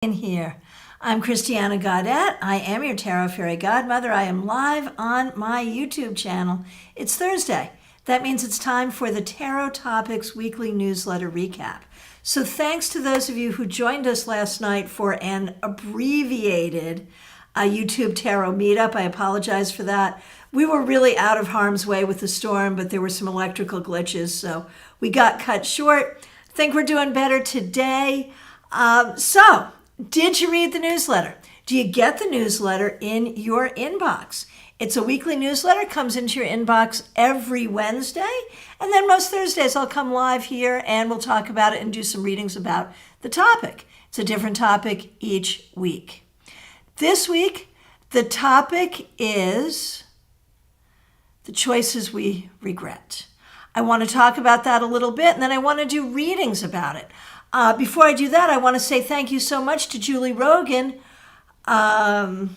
In here. I'm Christiana Gaudette. I am your Tarot Fairy Godmother. I am live on my YouTube channel. It's Thursday. That means it's time for the Tarot Topics Weekly Newsletter Recap. So thanks to those of you who joined us last night for an abbreviated YouTube Tarot meetup. I apologize for that. We were really out of harm's way with the storm, but there were some electrical glitches, so we got cut short. I think we're doing better today. Did you read the newsletter? Do you get the newsletter in your inbox? It's a weekly newsletter, comes into your inbox every Wednesday, and then most Thursdays I'll come live here and we'll talk about it and do some readings about the topic. It's a different topic each week. This week, the topic is the choices we regret. I want to talk about that a little bit, and then I want to do readings about it. Before I do that, I want to say thank you so much to Julie Rogan. Aren't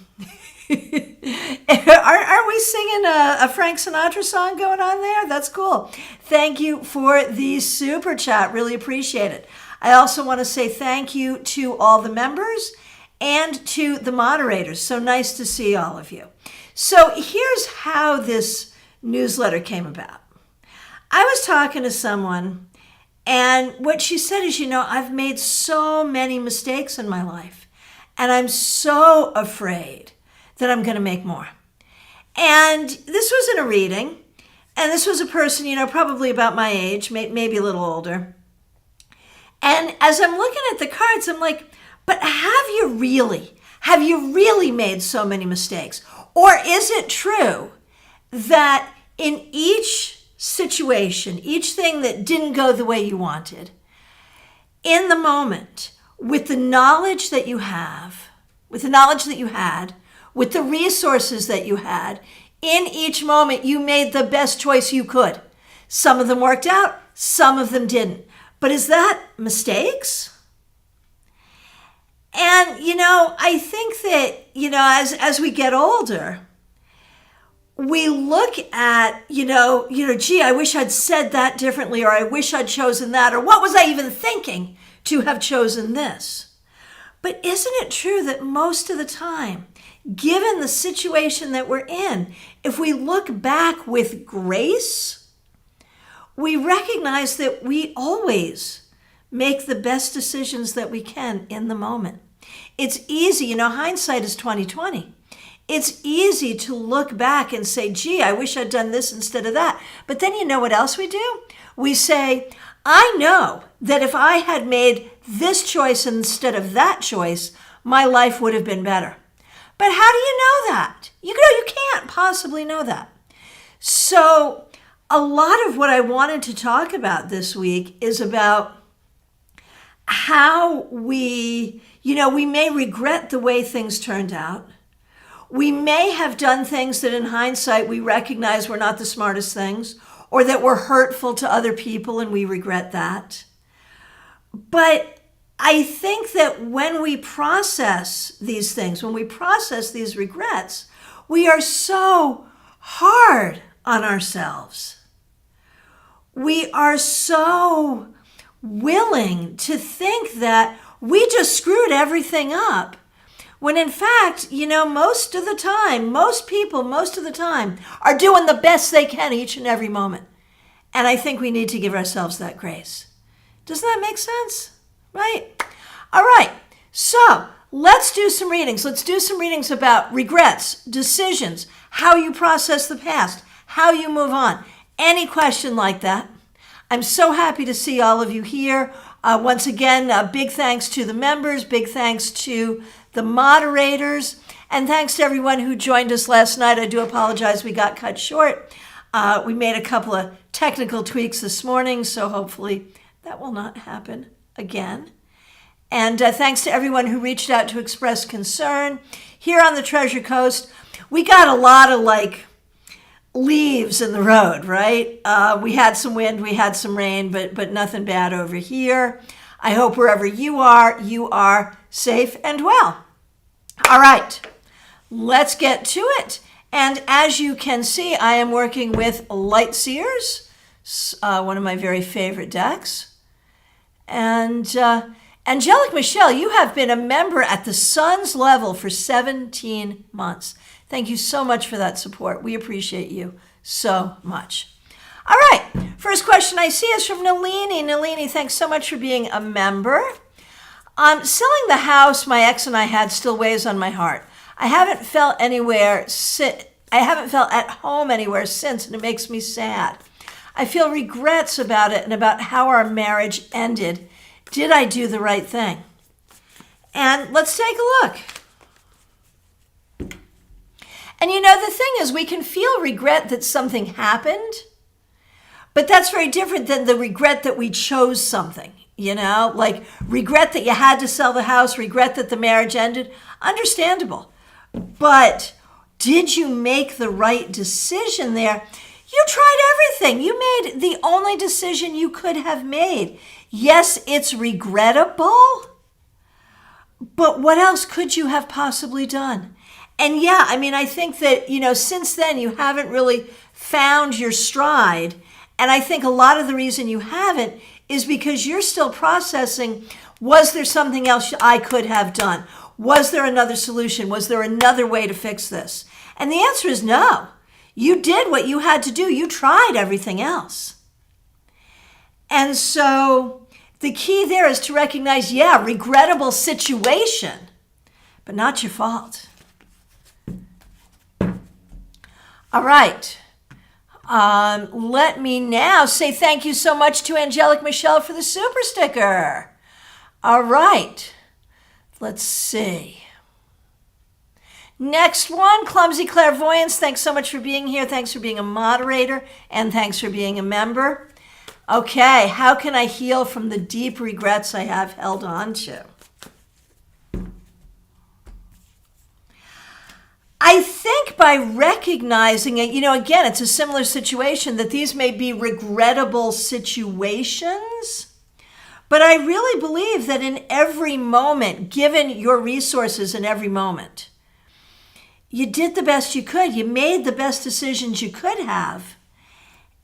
we singing a Frank Sinatra song going on there? That's cool. Thank you for the super chat. Really appreciate it. I also want to say thank you to all the members and to the moderators. So nice to see all of you. So here's how this newsletter came about. I was talking to someone, and what she said is, I've made so many mistakes in my life, and I'm so afraid that I'm going to make more. And this was in a reading, and this was a person, probably about my age, maybe a little older. And as I'm looking at the cards, I'm like, but have you really made so many mistakes? Or is it true that in each situation, each thing that didn't go the way you wanted, in the moment, with the knowledge that you have, with the knowledge that you had, with the resources that you had, in each moment you made the best choice you could. Some of them worked out, some of them didn't. But is that mistakes? And, I think that, as we get older, we look at, gee, I wish I'd said that differently, or I wish I'd chosen that, or what was I even thinking to have chosen this? But isn't it true that most of the time, given the situation that we're in, if we look back with grace, we recognize that we always make the best decisions that we can in the moment. It's easy, hindsight is 20/20. It's easy to look back and say, gee, I wish I'd done this instead of that. But then you know what else we do? We say, I know that if I had made this choice instead of that choice, my life would have been better. But how do you know that? You can't possibly know that. So a lot of what I wanted to talk about this week is about how we may regret the way things turned out. We may have done things that in hindsight we recognize were not the smartest things, or that were hurtful to other people and we regret that. But I think that when we process these things, when we process these regrets, we are so hard on ourselves. We are so willing to think that we just screwed everything up. When in fact, most of the time, most people, most of the time, are doing the best they can each and every moment. And I think we need to give ourselves that grace. Doesn't that make sense? Right? All right. So let's do some readings. Let's do some readings about regrets, decisions, how you process the past, how you move on. Any question like that. I'm so happy to see all of you here. Once again, big thanks to the members, big thanks to the moderators, and thanks to everyone who joined us last night. I do apologize we got cut short. We made a couple of technical tweaks this morning, so hopefully that will not happen again. And thanks to everyone who reached out to express concern. Here on the Treasure Coast, we got a lot of leaves in the road, right? We had some wind, we had some rain, but nothing bad over here. I hope wherever you are safe and well. All right, let's get to it. And as you can see, I am working with Light Seers, one of my very favorite decks. And Angelic Michelle, you have been a member at the Sun's level for 17 months. Thank you so much for that support. We appreciate you so much. All right, first question I see is from Nalini. Nalini, thanks so much for being a member. Selling the house my ex and I had still weighs on my heart. I haven't felt at home anywhere since, and it makes me sad. I feel regrets about it and about how our marriage ended. Did I do the right thing? And let's take a look. And the thing is, we can feel regret that something happened, but that's very different than the regret that we chose something, like regret that you had to sell the house, regret that the marriage ended. Understandable. But did you make the right decision there? You tried everything. You made the only decision you could have made. Yes, it's regrettable, but what else could you have possibly done? And yeah, I think that, since then you haven't really found your stride. And I think a lot of the reason you haven't is because you're still processing, was there something else I could have done? Was there another solution? Was there another way to fix this? And the answer is no. You did what you had to do. You tried everything else. And so the key there is to recognize, regrettable situation, but not your fault. All right. Let me now say thank you so much to Angelic Michelle for the super sticker. All right. Let's see. Next one, Clumsy Clairvoyance. Thanks so much for being here. Thanks for being a moderator, and thanks for being a member. Okay, how can I heal from the deep regrets I have held on to? I think by recognizing it, again, it's a similar situation, that these may be regrettable situations, but I really believe that in every moment, given your resources in every moment, you did the best you could. You made the best decisions you could have.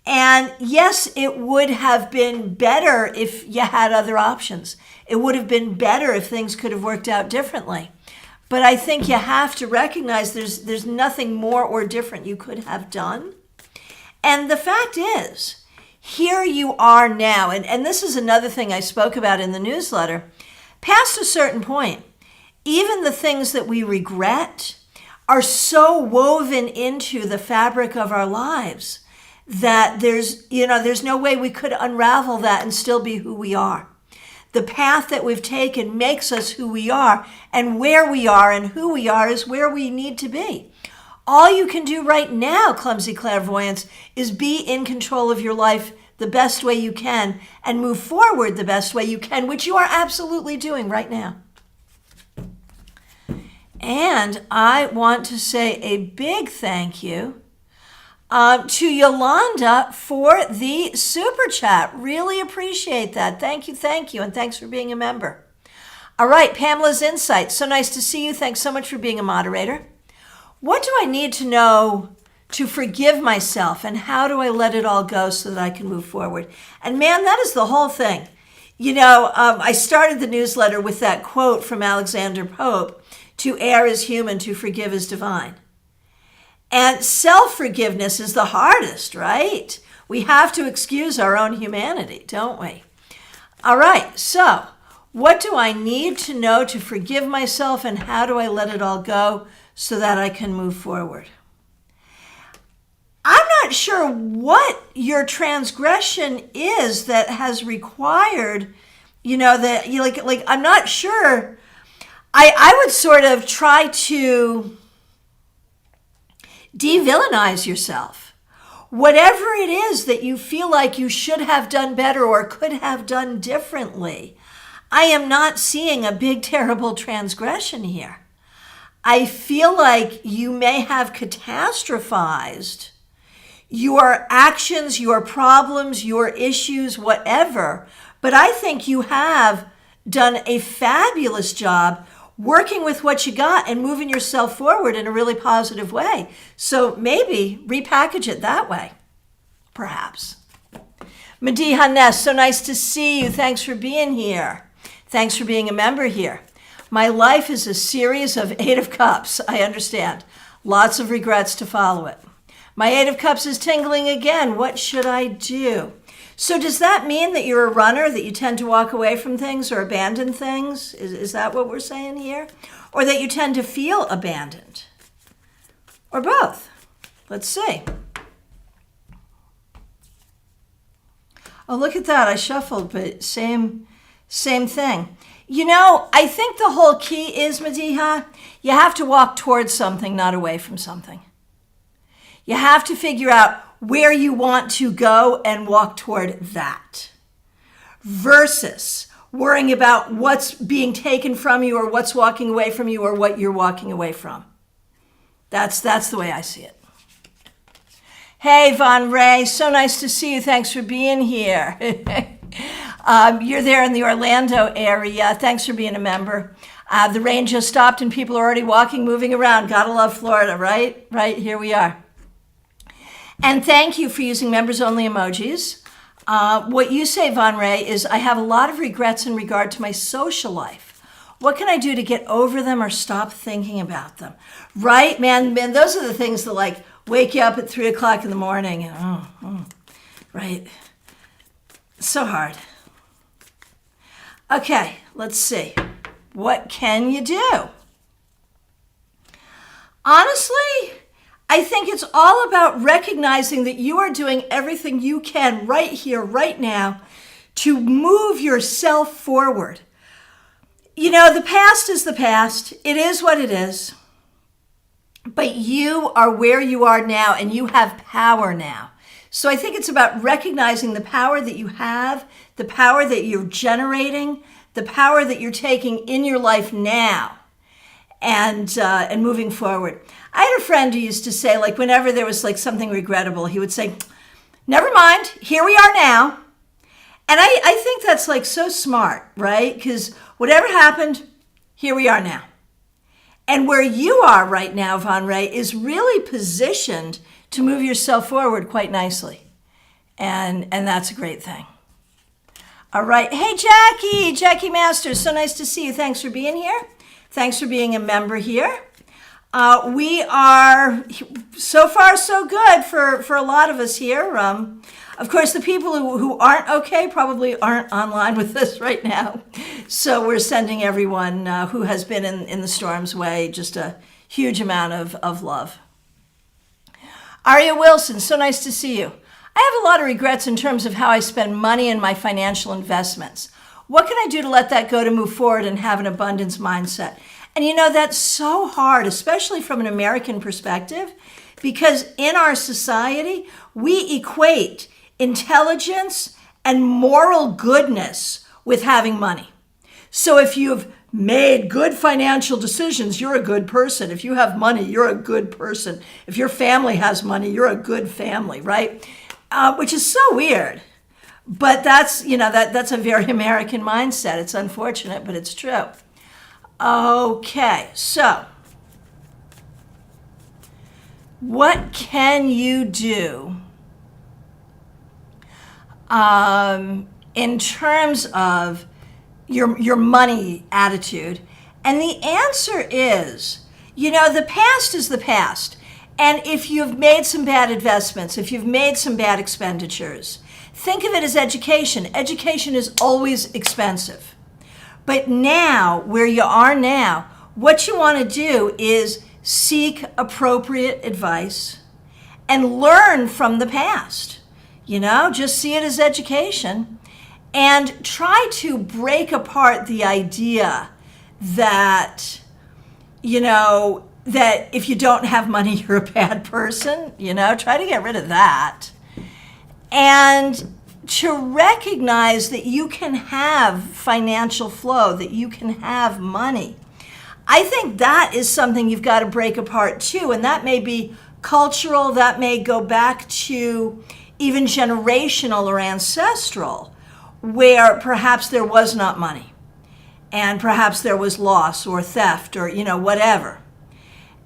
And yes, it would have been better if you had other options. It would have been better if things could have worked out differently. But I think you have to recognize there's nothing more or different you could have done. And the fact is, here you are now. And this is another thing I spoke about in the newsletter. Past a certain point, even the things that we regret are so woven into the fabric of our lives that there's no way we could unravel that and still be who we are. The path that we've taken makes us who we are, and where we are and who we are is where we need to be. All you can do right now, Clumsy Clairvoyance, is be in control of your life the best way you can and move forward the best way you can, which you are absolutely doing right now. And I want to say a big thank you to Yolanda for the super chat. Really appreciate that. Thank you, and thanks for being a member. All right, Pamela's Insights. So nice to see you. Thanks so much for being a moderator. What do I need to know to forgive myself, and how do I let it all go so that I can move forward? And man, that is the whole thing. I started the newsletter with that quote from Alexander Pope, "To err is human, to forgive is divine." And self-forgiveness is the hardest, right? We have to excuse our own humanity, don't we? All right, so what do I need to know to forgive myself, and how do I let it all go so that I can move forward? I'm not sure what your transgression is that has required, I'm not sure. I would sort of try to de-villainize yourself. Whatever it is that you feel like you should have done better or could have done differently, I am not seeing a big, terrible transgression here. I feel like you may have catastrophized your actions, your problems, your issues, whatever, but I think you have done a fabulous job working with what you got and moving yourself forward in a really positive way. So maybe repackage it that way, perhaps. Madiha Ness, so nice to see you. Thanks for being here. Thanks for being a member here. My life is a series of 8 of Cups. I understand. Lots of regrets to follow it. My 8 of Cups is tingling again. What should I do? So does that mean that you're a runner, that you tend to walk away from things or abandon things? Is that what we're saying here? Or that you tend to feel abandoned? Or both? Let's see. Oh, look at that. I shuffled, but same thing. You know, I think the whole key is, Madiha, you have to walk towards something, not away from something. You have to figure out where you want to go and walk toward that. Versus worrying about what's being taken from you or what's walking away from you or what you're walking away from. That's the way I see it. Hey, Von Ray, so nice to see you. Thanks for being here. You're there in the Orlando area. Thanks for being a member. The rain just stopped and people are already walking, moving around. Gotta love Florida, right? Right, here we are. And thank you for using members-only emojis. What you say, Von Ray, is I have a lot of regrets in regard to my social life. What can I do to get over them or stop thinking about them? Right, man, those are the things that like wake you up at 3 o'clock in the morning. And, right. So hard. Okay, let's see. What can you do? Honestly, I think it's all about recognizing that you are doing everything you can right here, right now, to move yourself forward. You know, the past is the past. It is what it is. But you are where you are now, and you have power now. So I think it's about recognizing the power that you have, the power that you're generating, the power that you're taking in your life now, and moving forward. I had a friend who used to say, like, whenever there was like something regrettable, he would say, never mind, here we are now. And I think that's like so smart, right? Because whatever happened, here we are now. And where you are right now, Von Ray, is really positioned to move yourself forward quite nicely. And that's a great thing. All right. Hey, Jackie Masters. So nice to see you. Thanks for being here. Thanks for being a member here. We are, so far so good for a lot of us here. Of course, the people who aren't okay probably aren't online with us right now. So we're sending everyone who has been in the storm's way just a huge amount of love. Aria Wilson, so nice to see you. I have a lot of regrets in terms of how I spend money in my financial investments. What can I do to let that go to move forward and have an abundance mindset? And you know, that's so hard, especially from an American perspective, because in our society, we equate intelligence and moral goodness with having money. So if you've made good financial decisions, you're a good person. If you have money, you're a good person. If your family has money, you're a good family, right? Which is so weird. But that's, you know, that's a very American mindset. It's unfortunate, but it's true. Okay, so what can you do in terms of your money attitude? And the answer is, you know, the past is the past. And if you've made some bad investments, if you've made some bad expenditures, think of it as education. Education is always expensive. But now, where you are now, what you want to do is seek appropriate advice and learn from the past. You know, just see it as education and try to break apart the idea that, you know, that if you don't have money, you're a bad person. You know, try to get rid of that. And to recognize that you can have financial flow, that you can have money. I think that is something you've got to break apart too, and that may be cultural, that may go back to even generational or ancestral, where perhaps there was not money, and perhaps there was loss or theft or, you know, whatever.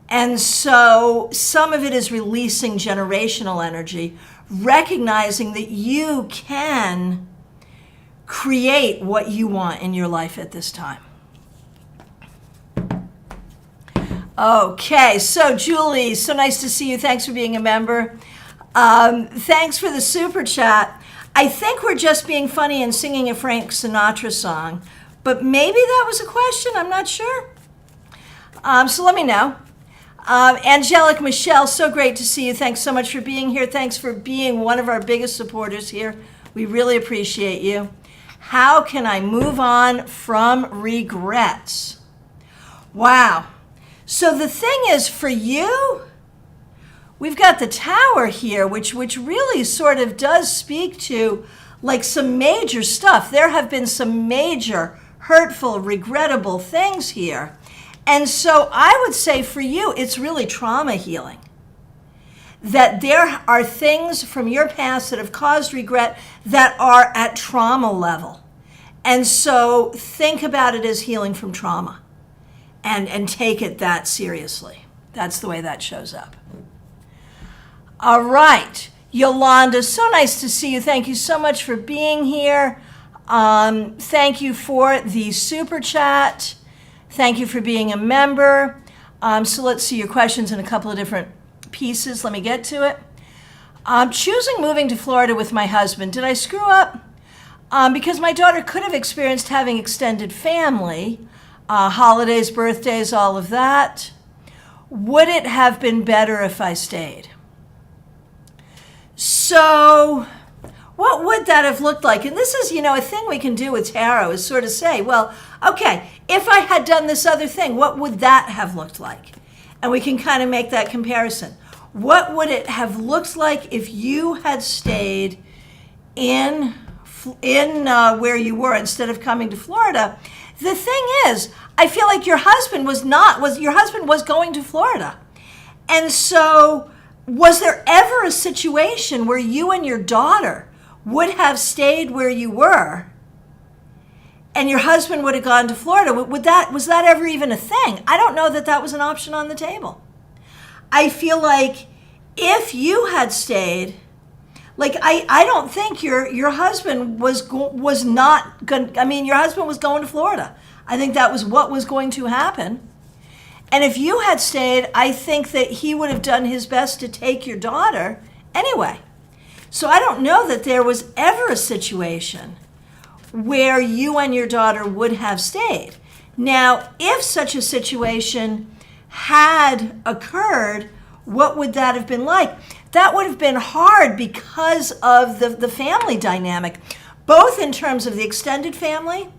And so some of it is releasing generational energy, recognizing that you can create what you want in your life at this time. Okay, so Julie, so nice to see you. Thanks for being a member. Thanks for the super chat. I think we're just being funny and singing a Frank Sinatra song, but maybe that was a question. I'm not sure. So let me know. Angelic Michelle, so great to see you. Thanks so much for being here. Thanks for being one of our biggest supporters here. We really appreciate you. How can I move on from regrets? Wow. So the thing is, for you, we've got the Tower here, which really sort of does speak to like some major stuff. There have been some major hurtful, regrettable things here. And so I would say for you, it's really trauma healing. That there are things from your past that have caused regret that are at trauma level. And so think about it as healing from trauma and take it that seriously. That's the way that shows up. All right. Yolanda, so nice to see you. Thank you so much for being here. Thank you for the super chat. Thank you for being a member. So let's see your questions in a couple of different pieces. Let me get to it. Choosing moving to Florida with my husband. Did I screw up? Because my daughter could have experienced having extended family, holidays, birthdays, all of that. Would it have been better if I stayed? So what would that have looked like? And this is, a thing we can do with tarot is sort of say, well, okay, if I had done this other thing, what would that have looked like? And we can kind of make that comparison. What would it have looked like if you had stayed in where you were instead of coming to Florida? The thing is, I feel like your husband was going to Florida. And so was there ever a situation where you and your daughter would have stayed where you were and your husband would have gone to Florida? Was that ever even a thing? I don't know that was an option on the table. I feel like if you had stayed, like I don't think your husband was not going. I mean, your husband was going to Florida. I think that was what was going to happen. And if you had stayed, I think that he would have done his best to take your daughter anyway. So I don't know that there was ever a situation where you and your daughter would have stayed. Now, if such a situation had occurred, what would that have been like? That would have been hard because of the family dynamic, both in terms of the extended family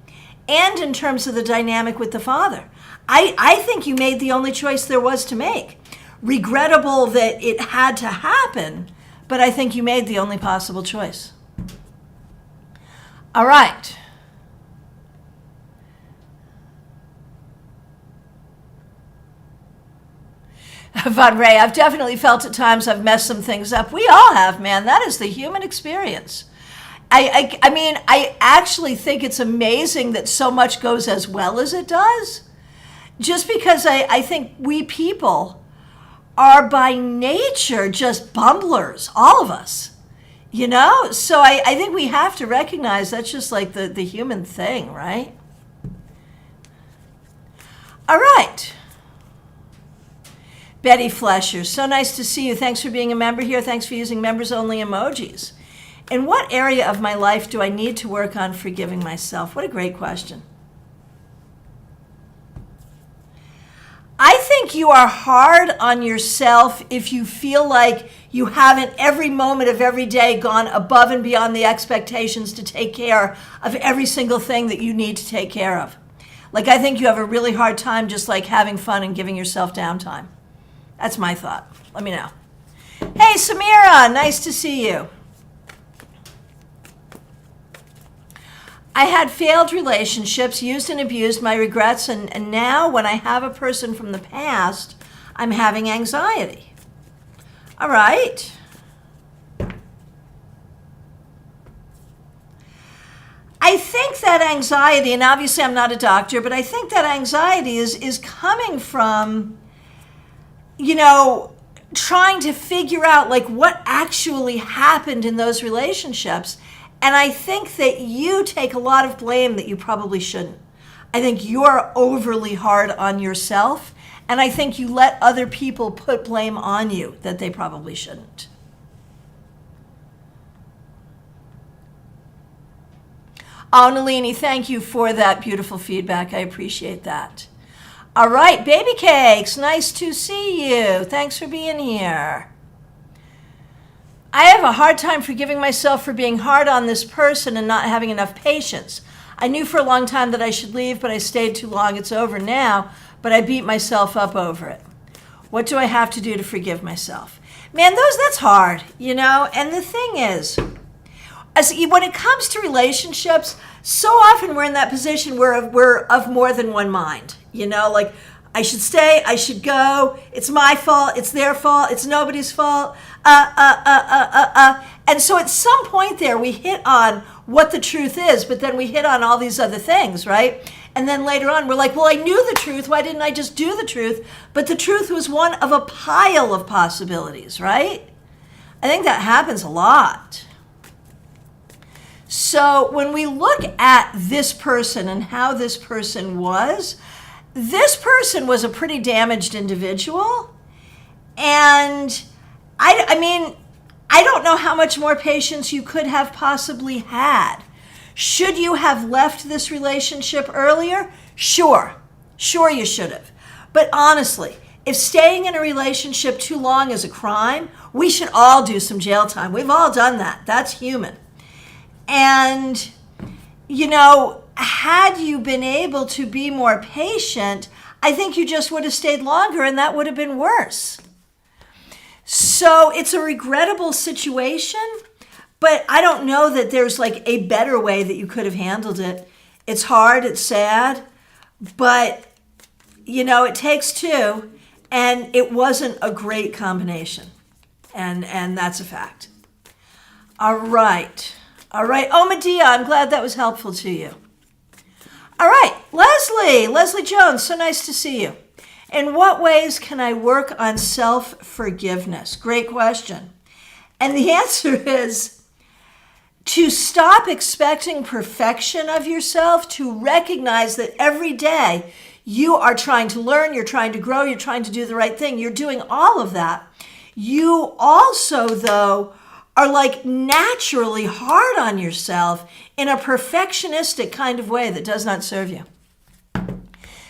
and in terms of the dynamic with the father. I think you made the only choice there was to make. Regrettable that it had to happen, but I think you made the only possible choice. All right. Von Ray, I've definitely felt at times I've messed some things up. We all have, man. That is the human experience. I mean, I actually think it's amazing that so much goes as well as it does. Just because I think we people are by nature just bumblers, all of us, So I think we have to recognize that's just like the human thing, right? All right. Betty Flesher, so nice to see you. Thanks for being a member here. Thanks for using members-only emojis. In what area of my life do I need to work on forgiving myself? What a great question. I think you are hard on yourself if you feel like you haven't every moment of every day gone above and beyond the expectations to take care of every single thing that you need to take care of. Like, I think you have a really hard time just like having fun and giving yourself downtime. That's my thought. Let me know. Hey, Samira, nice to see you. I had failed relationships, used and abused my regrets, and now when I have a person from the past, I'm having anxiety. All right. I think that anxiety, and obviously I'm not a doctor, but I think that anxiety is coming from, trying to figure out like what actually happened in those relationships And I think that you take a lot of blame that you probably shouldn't. I think you're overly hard on yourself, and I think you let other people put blame on you that they probably shouldn't. Oh, Nalini, thank you for that beautiful feedback. I appreciate that. All right, Baby Cakes, nice to see you. Thanks for being here. I have a hard time forgiving myself for being hard on this person and not having enough patience. I knew for a long time that I should leave, but I stayed too long. It's over now, but I beat myself up over it. What do I have to do to forgive myself? Man, that's hard, And the thing is, when it comes to relationships, so often we're in that position where we're of more than one mind. Like, I should stay, I should go, it's my fault, it's their fault, it's nobody's fault, And so at some point there, we hit on what the truth is, but then we hit on all these other things, right? And then later on, we're like, well, I knew the truth, why didn't I just do the truth? But the truth was one of a pile of possibilities, right? I think that happens a lot. So when we look at this person and how this person was a pretty damaged individual. And I don't know how much more patience you could have possibly had. Should you have left this relationship earlier? Sure you should have. But honestly, if staying in a relationship too long is a crime, we should all do some jail time. We've all done that. That's human. And, had you been able to be more patient, I think you just would have stayed longer and that would have been worse. So it's a regrettable situation, but I don't know that there's like a better way that you could have handled it. It's hard, it's sad, but, it takes two, and it wasn't a great combination. And that's a fact. All right. Oh, Medea, I'm glad that was helpful to you. All right, Leslie Jones, so nice to see you. In what ways can I work on self-forgiveness? Great question. And the answer is to stop expecting perfection of yourself, to recognize that every day you are trying to learn, you're trying to grow, you're trying to do the right thing. You're doing all of that. You also, though, are like naturally hard on yourself in a perfectionistic kind of way that does not serve you.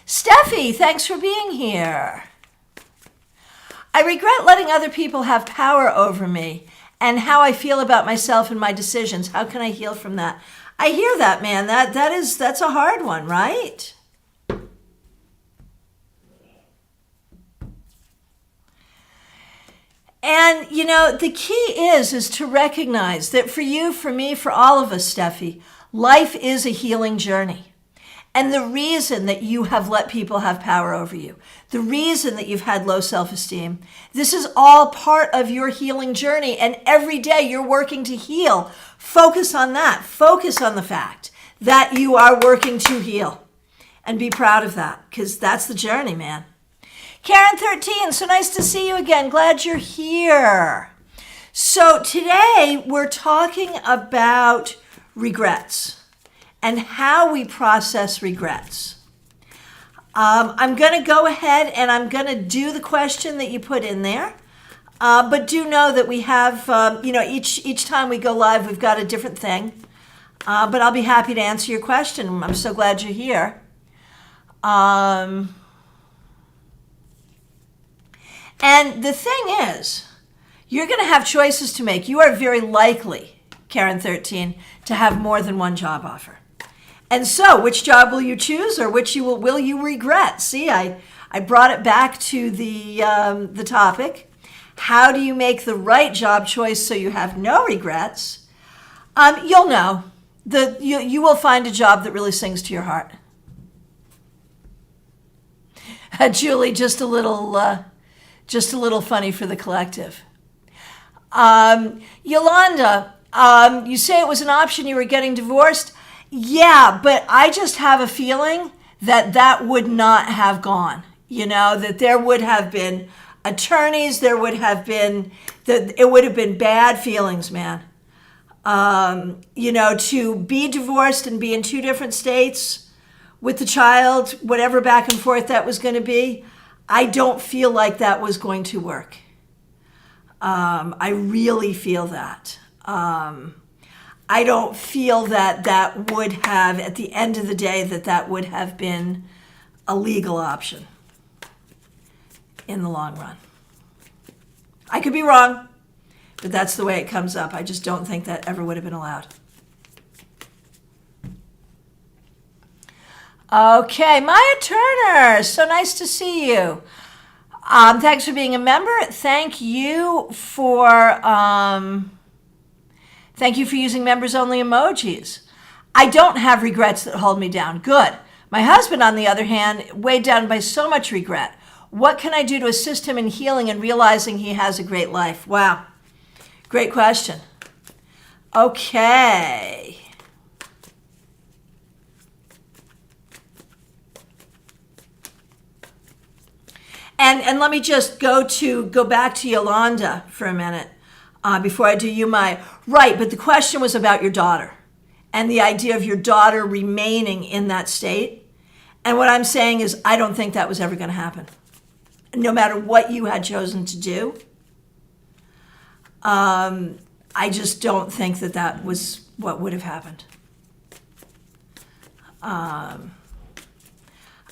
Steffi, thanks for being here. I regret letting other people have power over me and how I feel about myself and my decisions. How can I heal from that? I hear that, man. That's a hard one, right? And, the key is to recognize that for you, for me, for all of us, Steffi, life is a healing journey. And the reason that you have let people have power over you, the reason that you've had low self-esteem, this is all part of your healing journey. And every day you're working to heal. Focus on that. Focus on the fact that you are working to heal. And be proud of that, because that's the journey, man. Karen 13, so nice to see you again. Glad you're here. So today we're talking about regrets and how we process regrets. I'm going to go ahead and I'm going to do the question that you put in there. But do know that we have, each time we go live, we've got a different thing. But I'll be happy to answer your question. I'm so glad you're here. And the thing is, you're going to have choices to make. You are very likely, Karen 13, to have more than one job offer. And so, which job will you choose, or which will you regret? See, I brought it back to the topic. How do you make the right job choice so you have no regrets? You'll know. You will find a job that really sings to your heart. Julie, just a little funny for the collective. Yolanda, you say it was an option you were getting divorced. Yeah, but I just have a feeling that would not have gone. That there would have been attorneys, it would have been bad feelings, man. To be divorced and be in two different states with the child, whatever back and forth that was going to be, I don't feel like that was going to work. I really feel that. I don't feel that would have, at the end of the day, that would have been a legal option in the long run. I could be wrong, but that's the way it comes up. I just don't think that ever would have been allowed. Okay, Maya Turner, so nice to see you. Thanks for being a member. Thank you for using members-only emojis. I don't have regrets that hold me down. Good. My husband, on the other hand, weighed down by so much regret. What can I do to assist him in healing and realizing he has a great life? Wow. Great question. Okay. And let me just go back to Yolanda for a minute before I do you, Maya. Right, but the question was about your daughter and the idea of your daughter remaining in that state. And what I'm saying is I don't think that was ever going to happen. No matter what you had chosen to do, I just don't think that was what would have happened.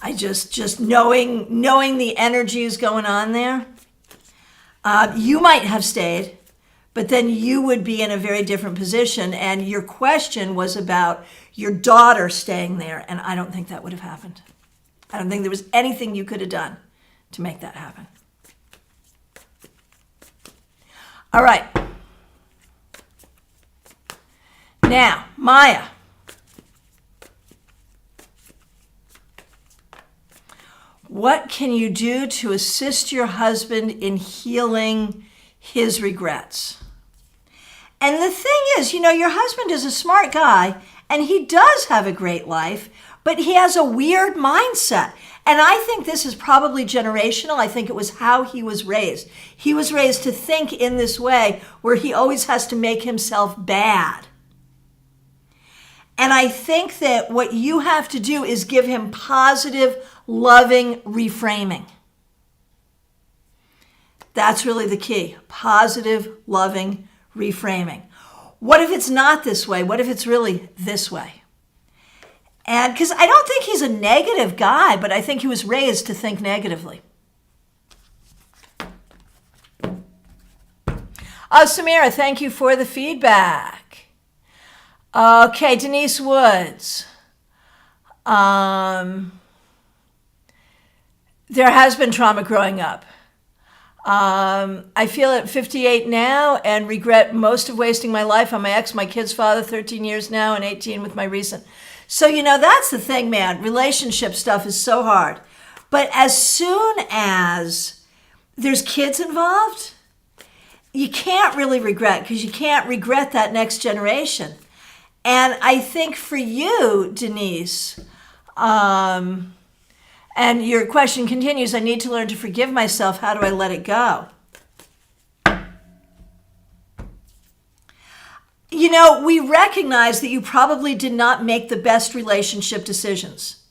I just knowing the energies going on there, you might have stayed, but then you would be in a very different position. And your question was about your daughter staying there, and I don't think that would have happened. I don't think there was anything you could have done to make that happen. All right. Now, Maya. What can you do to assist your husband in healing his regrets? And the thing is, your husband is a smart guy, and he does have a great life, but he has a weird mindset. And I think this is probably generational. I think it was how he was raised. He was raised to think in this way where he always has to make himself bad. And I think that what you have to do is give him positive, loving reframing. That's really the key. Positive, loving reframing. What if it's not this way? What if it's really this way? And because I don't think he's a negative guy, but I think he was raised to think negatively. Oh, Samira, thank you for the feedback. Okay, Denise Woods. There has been trauma growing up. I feel at 58 now and regret most of wasting my life on my ex, my kid's father, 13 years now, and 18 with my recent. So, that's the thing, man. Relationship stuff is so hard. But as soon as there's kids involved, you can't really regret, because you can't regret that next generation. And I think for you, Denise, and your question continues, I need to learn to forgive myself. How do I let it go? We recognize that you probably did not make the best relationship decisions.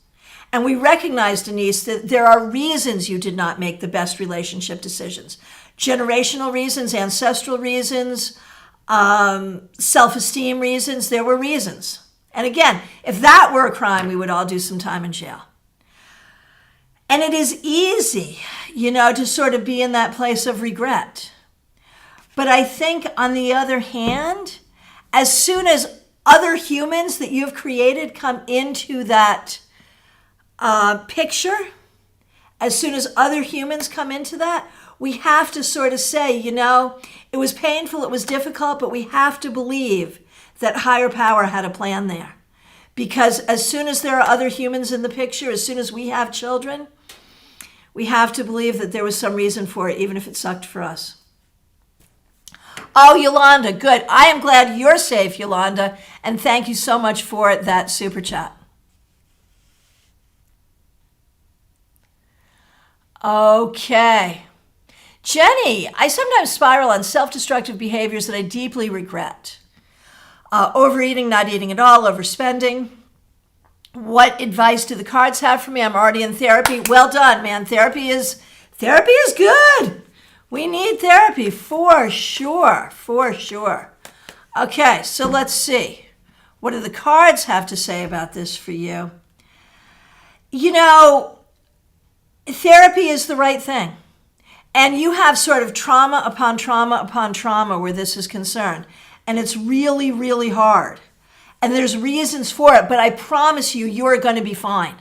And we recognize, Denise, that there are reasons you did not make the best relationship decisions. Generational reasons, ancestral reasons, self-esteem reasons. There were reasons. And again, if that were a crime, we would all do some time in jail. And it is easy, to sort of be in that place of regret. But I think, on the other hand, as soon as other humans that you've created come into that picture, as soon as other humans come into that, we have to sort of say, it was painful, it was difficult, but we have to believe that higher power had a plan there. Because as soon as there are other humans in the picture, as soon as we have children, we have to believe that there was some reason for it, even if it sucked for us. Oh, Yolanda, good. I am glad you're safe, Yolanda, and thank you so much for that super chat. Okay. Jenny, I sometimes spiral on self-destructive behaviors that I deeply regret. overeating, not eating at all, overspending. What advice do the cards have for me? I'm already in therapy. Well done, man. Therapy is good. We need therapy for sure, for sure. Okay, so let's see. What do the cards have to say about this for you? You know, therapy is the right thing. And you have sort of trauma upon trauma upon trauma where this is concerned. And it's really, really hard. And there's reasons for it, but I promise you, you're going to be fine.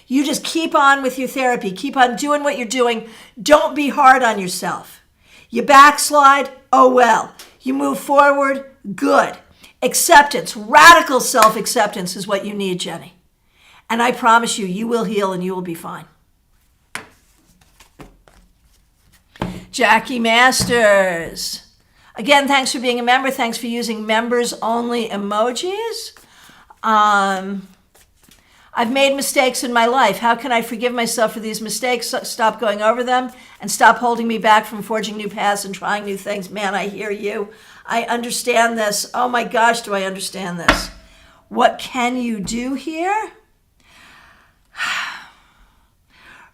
You just keep on with your therapy. Keep on doing what you're doing. Don't be hard on yourself. You backslide, oh well. You move forward, good. Acceptance, radical self-acceptance is what you need, Jenny. And I promise you, you will heal and you will be fine. Jackie Masters. Again, thanks for being a member. Thanks for using members-only emojis. I've made mistakes in my life. How can I forgive myself for these mistakes, stop going over them, and stop holding me back from forging new paths and trying new things? Man, I hear you. I understand this. Oh my gosh, do I understand this. What can you do here?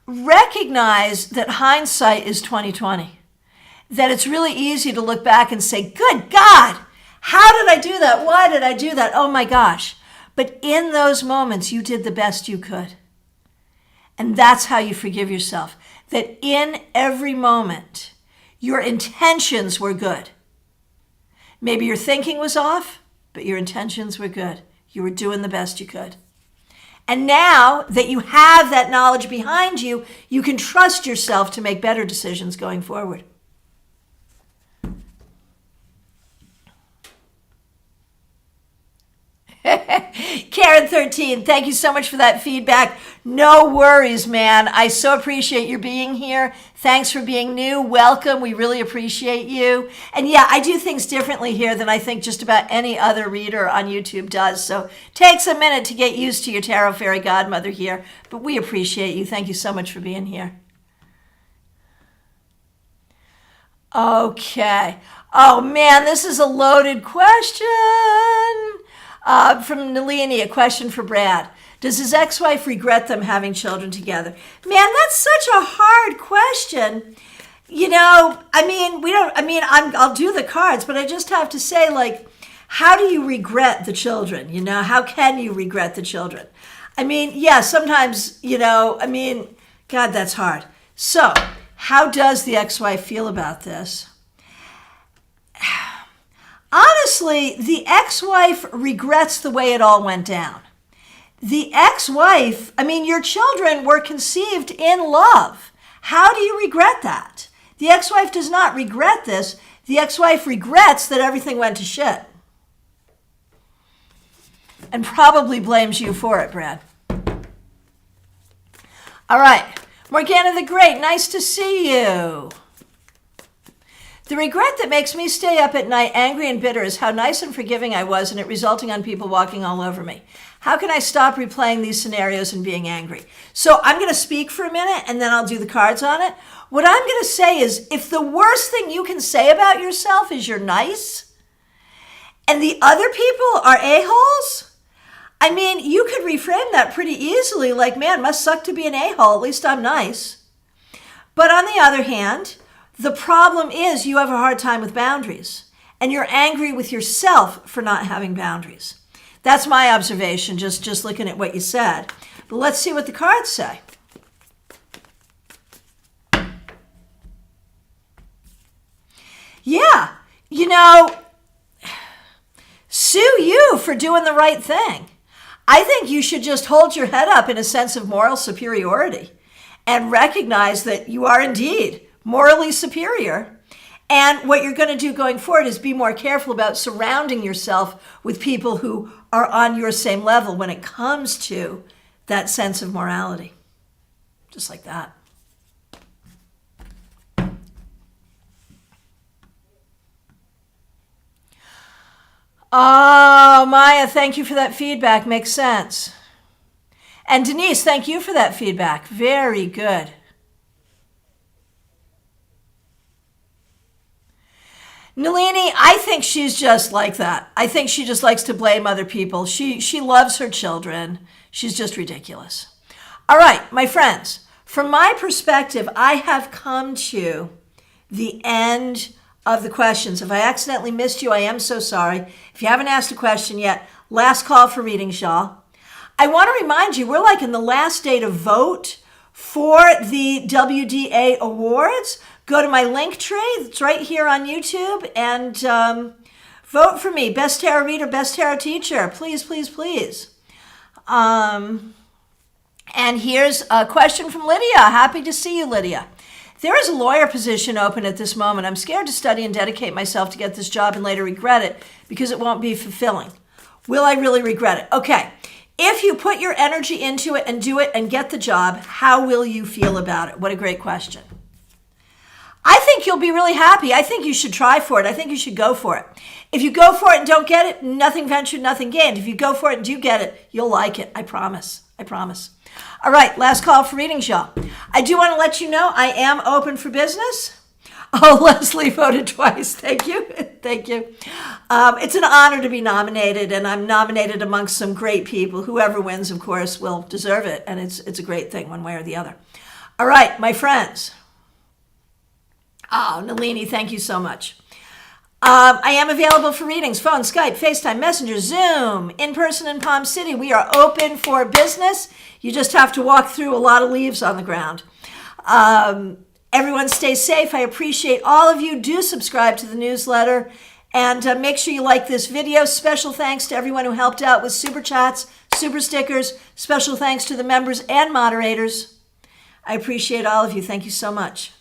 Recognize that hindsight is 20/20. That it's really easy to look back and say, good God, how did I do that? Why did I do that? Oh my gosh. But in those moments, you did the best you could. And that's how you forgive yourself. That in every moment, your intentions were good. Maybe your thinking was off, but your intentions were good. You were doing the best you could. And now that you have that knowledge behind you, you can trust yourself to make better decisions going forward. Karen 13, thank you so much for that feedback. No worries, man. I so appreciate your being here. Thanks for being new. Welcome. We really appreciate you. And yeah, I do things differently here than I think just about any other reader on YouTube does. So it takes a minute to get used to your Tarot Fairy Godmother here, but we appreciate you. Thank you so much for being here. Okay. Oh man, this is a loaded question. From Nalini, a question for Brad. Does his ex-wife regret them having children together? Man, that's such a hard question. You know, I'll do the cards, but I just have to say, like, how do you regret the children? You know, how can you regret the children? I mean, yeah, sometimes, God, that's hard. So, how does the ex-wife feel about this? Honestly, the ex-wife regrets the way it all went down. The ex-wife, your children were conceived in love. How do you regret that? The ex-wife does not regret this. The ex-wife regrets that everything went to shit. And probably blames you for it, Brad. All right. Morgana the Great, nice to see you. The regret that makes me stay up at night angry and bitter is how nice and forgiving I was and it resulting on people walking all over me. How can I stop replaying these scenarios and being angry? So I'm going to speak for a minute and then I'll do the cards on it. What I'm going to say is if the worst thing you can say about yourself is you're nice and the other people are a-holes, you could reframe that pretty easily like, man, must suck to be an a-hole. At least I'm nice. But on the other hand, the problem is you have a hard time with boundaries and you're angry with yourself for not having boundaries. That's my observation, just looking at what you said. But let's see what the cards say. Yeah, sue you for doing the right thing. I think you should just hold your head up in a sense of moral superiority and recognize that you are indeed morally superior. And what you're going to do going forward is be more careful about surrounding yourself with people who are on your same level when it comes to that sense of morality. Just like that. Oh, Maya, thank you for that feedback. Makes sense. And Denise, thank you for that feedback. Very good. Nalini, I think she's just like that. I think she just likes to blame other people. She loves her children. She's just ridiculous. All right, my friends, from my perspective, I have come to the end of the questions. If I accidentally missed you, I am so sorry. If you haven't asked a question yet, last call for readings, y'all. I want to remind you, we're like in the last day to vote for the WDA Awards. Go to my link tree. It's right here on YouTube. And vote for me. Best Tarot Reader, Best Tarot Teacher. Please, please, please. And here's a question from Lydia. Happy to see you, Lydia. There is a lawyer position open at this moment. I'm scared to study and dedicate myself to get this job and later regret it because it won't be fulfilling. Will I really regret it? Okay. If you put your energy into it and do it and get the job, how will you feel about it? What a great question. I think you'll be really happy. I think you should try for it. I think you should go for it. If you go for it and don't get it, nothing ventured, nothing gained. If you go for it and do get it, you'll like it. I promise. I promise. All right, last call for readings, y'all. I do want to let you know I am open for business. Oh, Leslie voted twice. Thank you. Thank you. It's an honor to be nominated, and I'm nominated amongst some great people. Whoever wins, of course, will deserve it, and it's a great thing one way or the other. All right, my friends. Oh, Nalini, thank you so much. I am available for readings, phone, Skype, FaceTime, Messenger, Zoom, in person in Palm City. We are open for business. You just have to walk through a lot of leaves on the ground. Everyone stay safe. I appreciate all of you. Do subscribe to the newsletter and make sure you like this video. Special thanks to everyone who helped out with super chats, super stickers. Special thanks to the members and moderators. I appreciate all of you. Thank you so much.